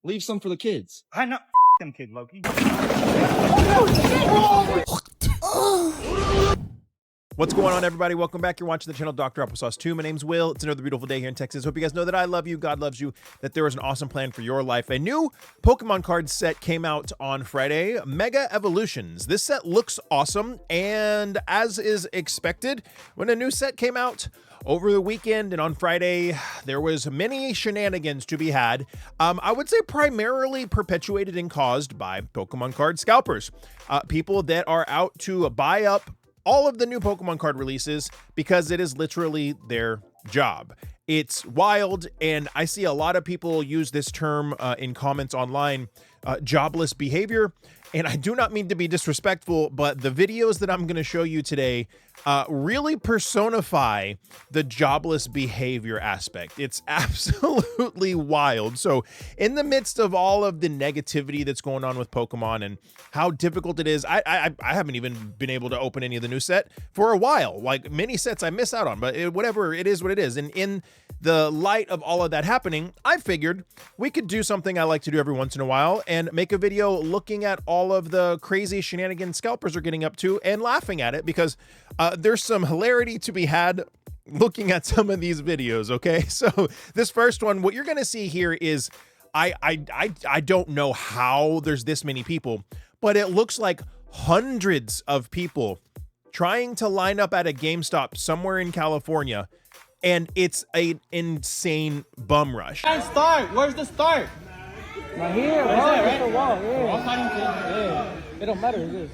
Leave some for the kids. I know. Them kid, Loki. What's going on, everybody? Welcome back. You're watching the channel Dr.Applesauce 2. My name's Will. It's another beautiful day here in Texas. Hope you guys know that I love you, God loves you, that there is an awesome plan for your life. A new Pokemon card set came out on Friday, Mega Evolutions. This set looks awesome, and as is expected, when a new set came out over the weekend and on Friday, there was many shenanigans to be had. I would say primarily perpetuated and caused by Pokemon card scalpers. People that are out to buy up all of the new Pokemon card releases because it is literally their job. It's wild, and I see a lot of people use this term in comments online, jobless behavior. And I do not mean to be disrespectful, but the videos that I'm going to show you today really personify the jobless behavior aspect. It's absolutely wild. So in the midst of all of the negativity that's going on with Pokemon and how difficult it is, I haven't even been able to open any of the new set for a while. Like many sets I miss out on, but whatever, it is what it is. And in the light of all of that happening, I figured we could do something I like to do every once in a while and make a video looking at all of the crazy shenanigans scalpers are getting up to and laughing at it, because there's some hilarity to be had looking at some of these videos. Okay, so this first one, what you're gonna see here is I don't know how there's this many people, but it looks like hundreds of people trying to line up at a GameStop somewhere in California, and it's an insane bum rush. Start. Where's the start? Right here, bro. Right? The wall. Yeah. I'm fighting for you. Yeah. It don't matter. It is.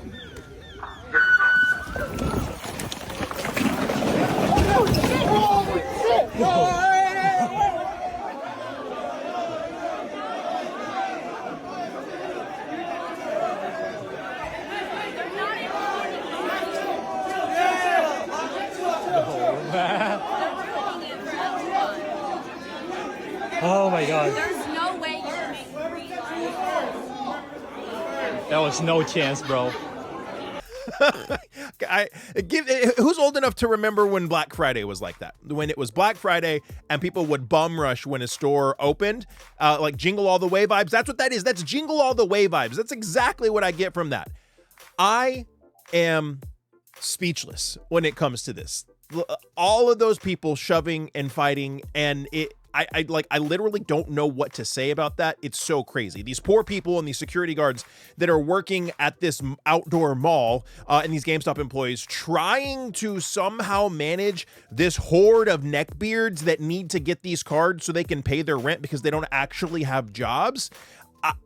Oh my God. There's no way you can make 3 lines. That was no chance, bro. Who's old enough to remember when Black Friday was like that? When it was Black Friday and people would bum rush when a store opened, like Jingle All the Way vibes. That's what that is. That's Jingle All the Way vibes. That's exactly what I get from that. I am speechless when it comes to this. All of those people shoving and fighting, and I literally don't know what to say about that. It's so crazy. These poor people and these security guards that are working at this outdoor mall and these GameStop employees trying to somehow manage this horde of neckbeards that need to get these cards so they can pay their rent because they don't actually have jobs.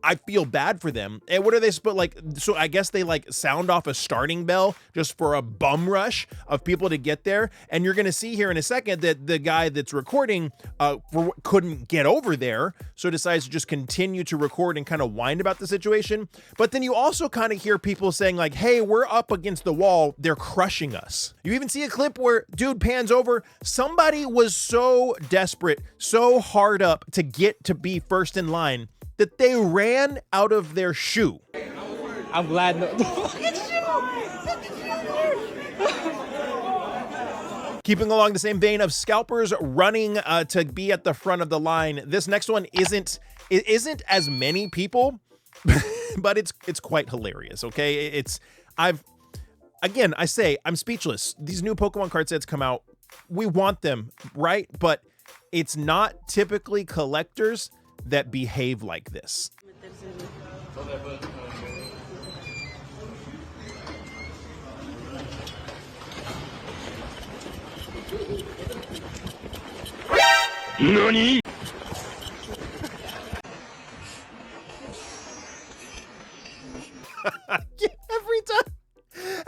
I feel bad for them. And what are they supposed, like, so I guess they like sound off a starting bell just for a bum rush of people to get there. And you're going to see here in a second that the guy that's recording couldn't get over there, so decides to just continue to record and kind of whine about the situation. But then you also kind of hear people saying like, hey, we're up against the wall. They're crushing us. You even see a clip where dude pans over. Somebody was so desperate, so hard up to get to be first in line that they ran out of their shoe. I'm glad. Keeping along the same vein of scalpers running to be at the front of the line, this next one isn't as many people, but it's quite hilarious. Okay, again, I say I'm speechless. These new Pokemon card sets come out, we want them, right? But it's not typically collectors that behave like this. Nani?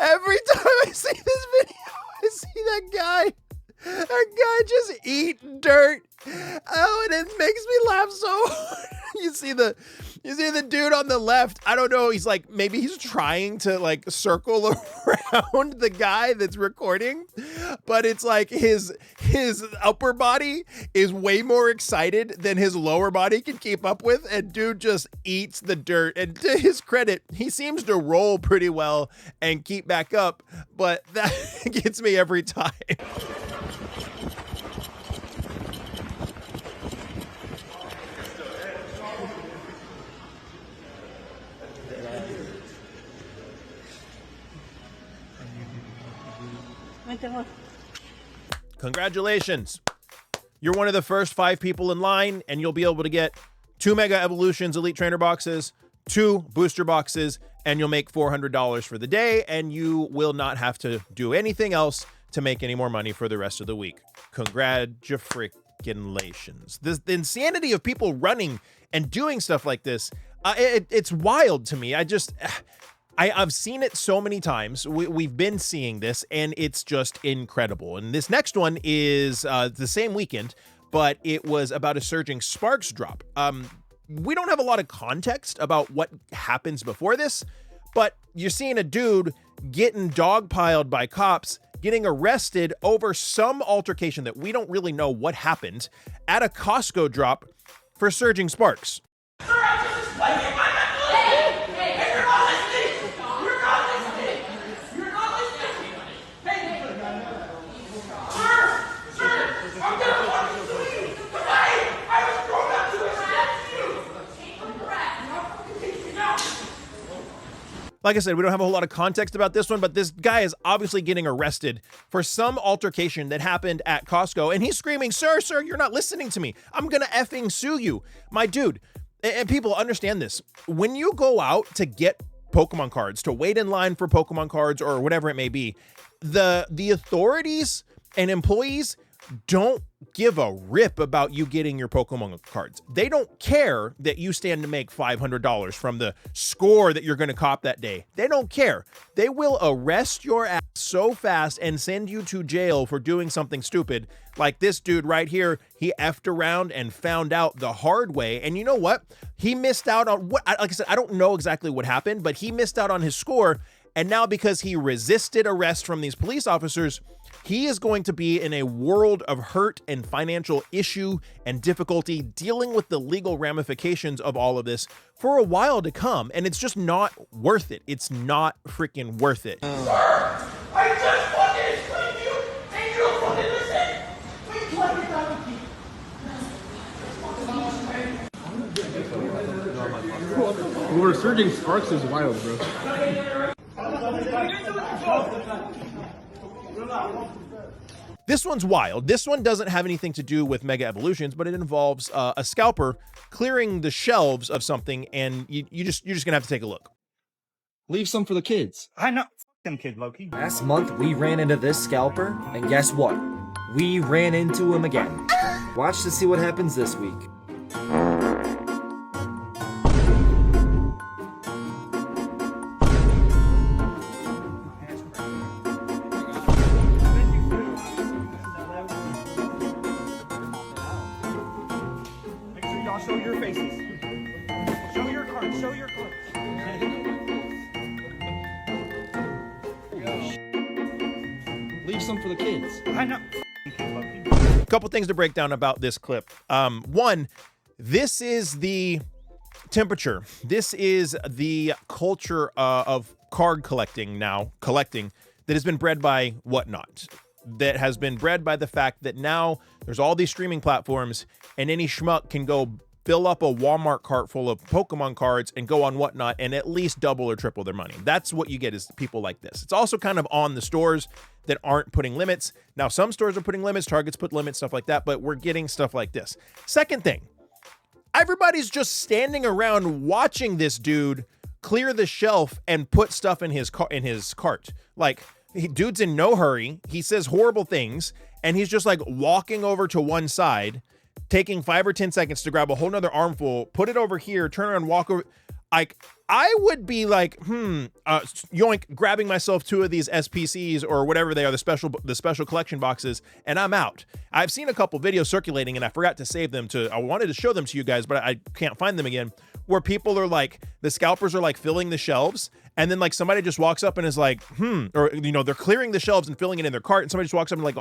Every time I see this video, I see that guy just eat dirt. Oh, and it makes me laugh so hard. You see the dude on the left. I don't know. He's like, maybe he's trying to like circle around the guy that's recording, but it's like his upper body is way more excited than his lower body can keep up with. And dude just eats the dirt. And to his credit, he seems to roll pretty well and keep back up, but that gets me every time. Congratulations. You're one of the first 5 people in line, and you'll be able to get 2 Mega Evolutions Elite Trainer boxes, 2 booster boxes, and you'll make $400 for the day, and you will not have to do anything else to make any more money for the rest of the week. Congratulations. The insanity of people running and doing stuff like this, it's wild to me. I've seen it so many times. We've been seeing this, and it's just incredible. And this next one is the same weekend, but it was about a surging Sparks drop. We don't have a lot of context about what happens before this, but you're seeing a dude getting dogpiled by cops, getting arrested over some altercation that we don't really know what happened at a Costco drop for surging Sparks. Sir, I'm just explaining my methodology. Hey, you're not listening. You're not listening. You're not listening. Hey, sir, I'm gonna want to sue you. Tonight, I was grown up to accept you. Like I said, we don't have a whole lot of context about this one, but this guy is obviously getting arrested for some altercation that happened at Costco, and he's screaming, sir, you're not listening to me. I'm gonna effing sue you. My dude, and people understand this. When you go out to get Pokemon cards, to wait in line for Pokemon cards or whatever it may be, the authorities and employees don't give a rip about you getting your Pokemon cards. They don't care that you stand to make $500 from the score that you're going to cop that day. They don't care. They will arrest your ass so fast and send you to jail for doing something stupid. Like this dude right here, he effed around and found out the hard way. And you know what? He missed out on what, like I said, I don't know exactly what happened, but he missed out on his score. And now because he resisted arrest from these police officers, he is going to be in a world of hurt and financial issue and difficulty dealing with the legal ramifications of all of this for a while to come. And it's just not worth it. It's not freaking worth it. Sir, I just want to explain to you, and you don't want to listen. Please let me down with you. We're surging Sparks is wild, bro. This one's wild. This one doesn't have anything to do with Mega Evolutions, but it involves a scalper clearing the shelves of something, and you're just gonna have to take a look. Leave some for the kids. I know. F them kid, Loki. Last month, we ran into this scalper, and guess what? We ran into him again. Watch to see what happens this week. Make sure y'all show your faces. Show your cards. Show your cards. Leave some for the kids. I know. F kid, Loki. A couple things to break down about this clip. One, this is the temperature. This is the culture of card collecting that has been bred by whatnot. That has been bred by the fact that now there's all these streaming platforms, and any schmuck can go fill up a Walmart cart full of Pokemon cards and go on whatnot and at least double or triple their money. That's what you get, is people like this. It's also kind of on the stores that aren't putting limits. Now, some stores are putting limits, Targets put limits, stuff like that, but we're getting stuff like this. Second thing, everybody's just standing around watching this dude clear the shelf and put stuff in his cart. Like, dude's in no hurry. He says horrible things, and he's just like walking over to one side, taking 5 or 10 seconds to grab a whole nother armful, put it over here, turn around, walk over. Like, I would be like, yoink, grabbing myself 2 of these SPCs or whatever they are, the special collection boxes, and I'm out. I've seen a couple videos circulating, and I forgot to save them I wanted to show them to you guys, but I can't find them again, where people are like, the scalpers are like filling the shelves, and then like somebody just walks up and is like, or, you know, they're clearing the shelves and filling it in their cart, and somebody just walks up and like,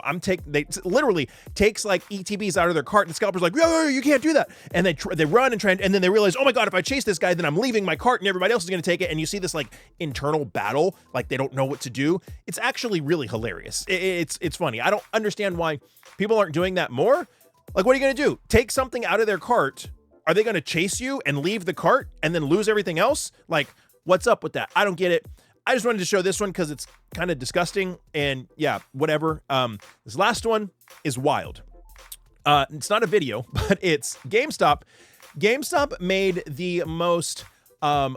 they literally takes like ETBs out of their cart, and the scalper's like, yo, you can't do that. And they run and try, and then they realize, oh my God, if I chase this guy, then I'm leaving my cart and everybody else is going to take it. And you see this like internal battle, like they don't know what to do. It's actually really hilarious. It's funny. I don't understand why people aren't doing that more. Like, what are you going to do? Take something out of their cart? Are they going to chase you and leave the cart and then lose everything else? Like, what's up with that? I don't get it. I just wanted to show this one because it's kind of disgusting, and yeah, whatever. This last one is wild. It's not a video, but it's GameStop. GameStop made the most they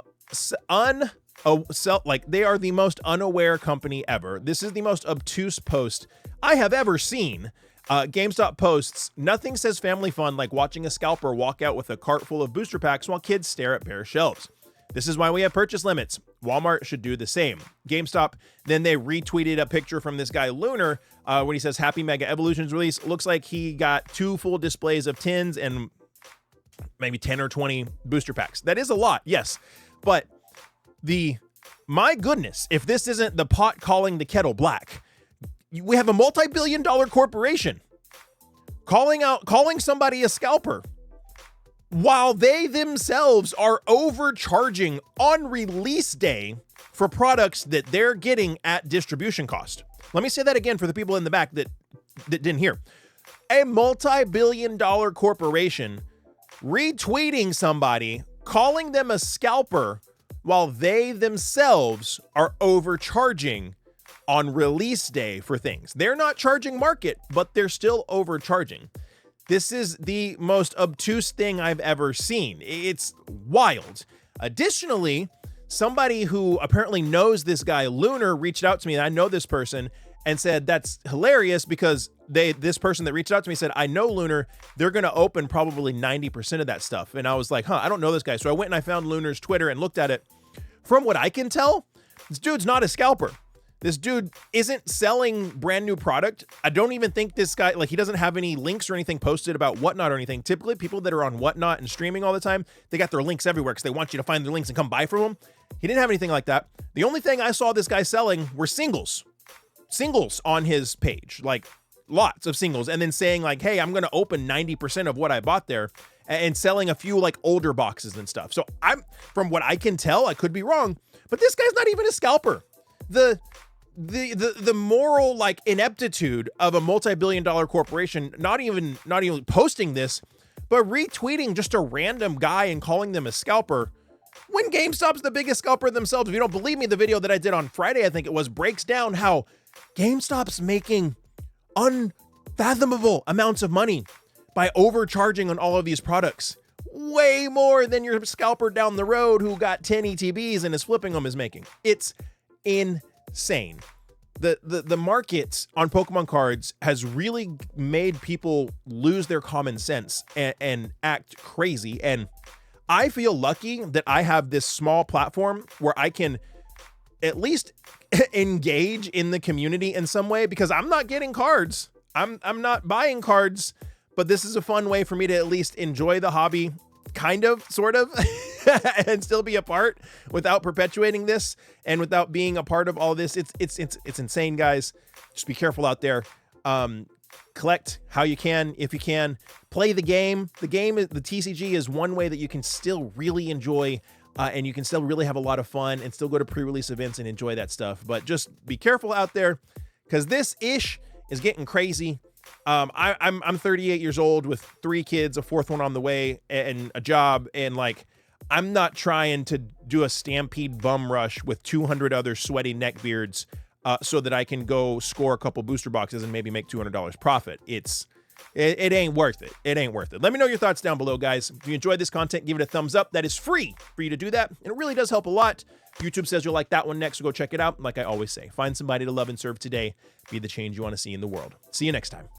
are the most unaware company ever. This is the most obtuse post I have ever seen. GameStop posts, nothing says family fun like watching a scalper walk out with a cart full of booster packs while kids stare at bare shelves. This is why we have purchase limits. Walmart should do the same. GameStop, then they retweeted a picture from this guy Lunar when he says Happy Mega Evolutions release. Looks like he got 2 full displays of tins and maybe 10 or 20 booster packs. That is a lot, yes. But my goodness, if this isn't the pot calling the kettle black. We have a multi-billion-dollar corporation calling somebody a scalper while they themselves are overcharging on release day for products that they're getting at distribution cost. Let me say that again for the people in the back that didn't hear. A multi-billion-dollar corporation retweeting somebody, calling them a scalper while they themselves are overcharging on release day for things. They're not charging market, but they're still overcharging. This is the most obtuse thing I've ever seen. It's wild. Additionally, somebody who apparently knows this guy Lunar reached out to me, and I know this person, and said that's hilarious because this person that reached out to me said, I know Lunar, they're going to open probably 90% of that stuff. And I was like, I don't know this guy. So I went and I found Lunar's Twitter and looked at it. From what I can tell, this dude's not a scalper. This dude isn't selling brand new product. I don't even think this guy, he doesn't have any links or anything posted about Whatnot or anything. Typically, people that are on Whatnot and streaming all the time, they got their links everywhere because they want you to find their links and come buy from them. He didn't have anything like that. The only thing I saw this guy selling were singles on his page, lots of singles, and then saying hey, I'm going to open 90% of what I bought there and selling a few older boxes and stuff. So from what I can tell, I could be wrong, but this guy's not even a scalper. The moral ineptitude of a multi-billion-dollar corporation, not even posting this, but retweeting just a random guy and calling them a scalper when GameStop's the biggest scalper themselves. If you don't believe me, the video that I did on Friday, I think it was, breaks down how GameStop's making unfathomable amounts of money by overcharging on all of these products. Way more than your scalper down the road who got 10 ETBs and is flipping them is making. It's insane. The market on Pokemon cards has really made people lose their common sense and act crazy. And I feel lucky that I have this small platform where I can at least engage in the community in some way, because I'm not getting cards. I'm not buying cards, but this is a fun way for me to at least enjoy the hobby, kind of, sort of, and still be a part without perpetuating this and without being a part of all this. It's insane, guys. Just be careful out there. Collect how you can, if you can. Play the game. The TCG is one way that you can still really enjoy and you can still really have a lot of fun and still go to pre-release events and enjoy that stuff. But just be careful out there, because this ish is getting crazy. I'm 38 years old with 3 kids, a 4th one on the way, and a job, and I'm not trying to do a Stampede bum rush with 200 other sweaty neckbeards so that I can go score a couple booster boxes and maybe make $200 profit. It ain't worth it. It ain't worth it. Let me know your thoughts down below, guys. If you enjoyed this content, give it a thumbs up. That is free for you to do that, and it really does help a lot. YouTube says you'll like that one next, so go check it out. Like I always say, find somebody to love and serve today. Be the change you want to see in the world. See you next time.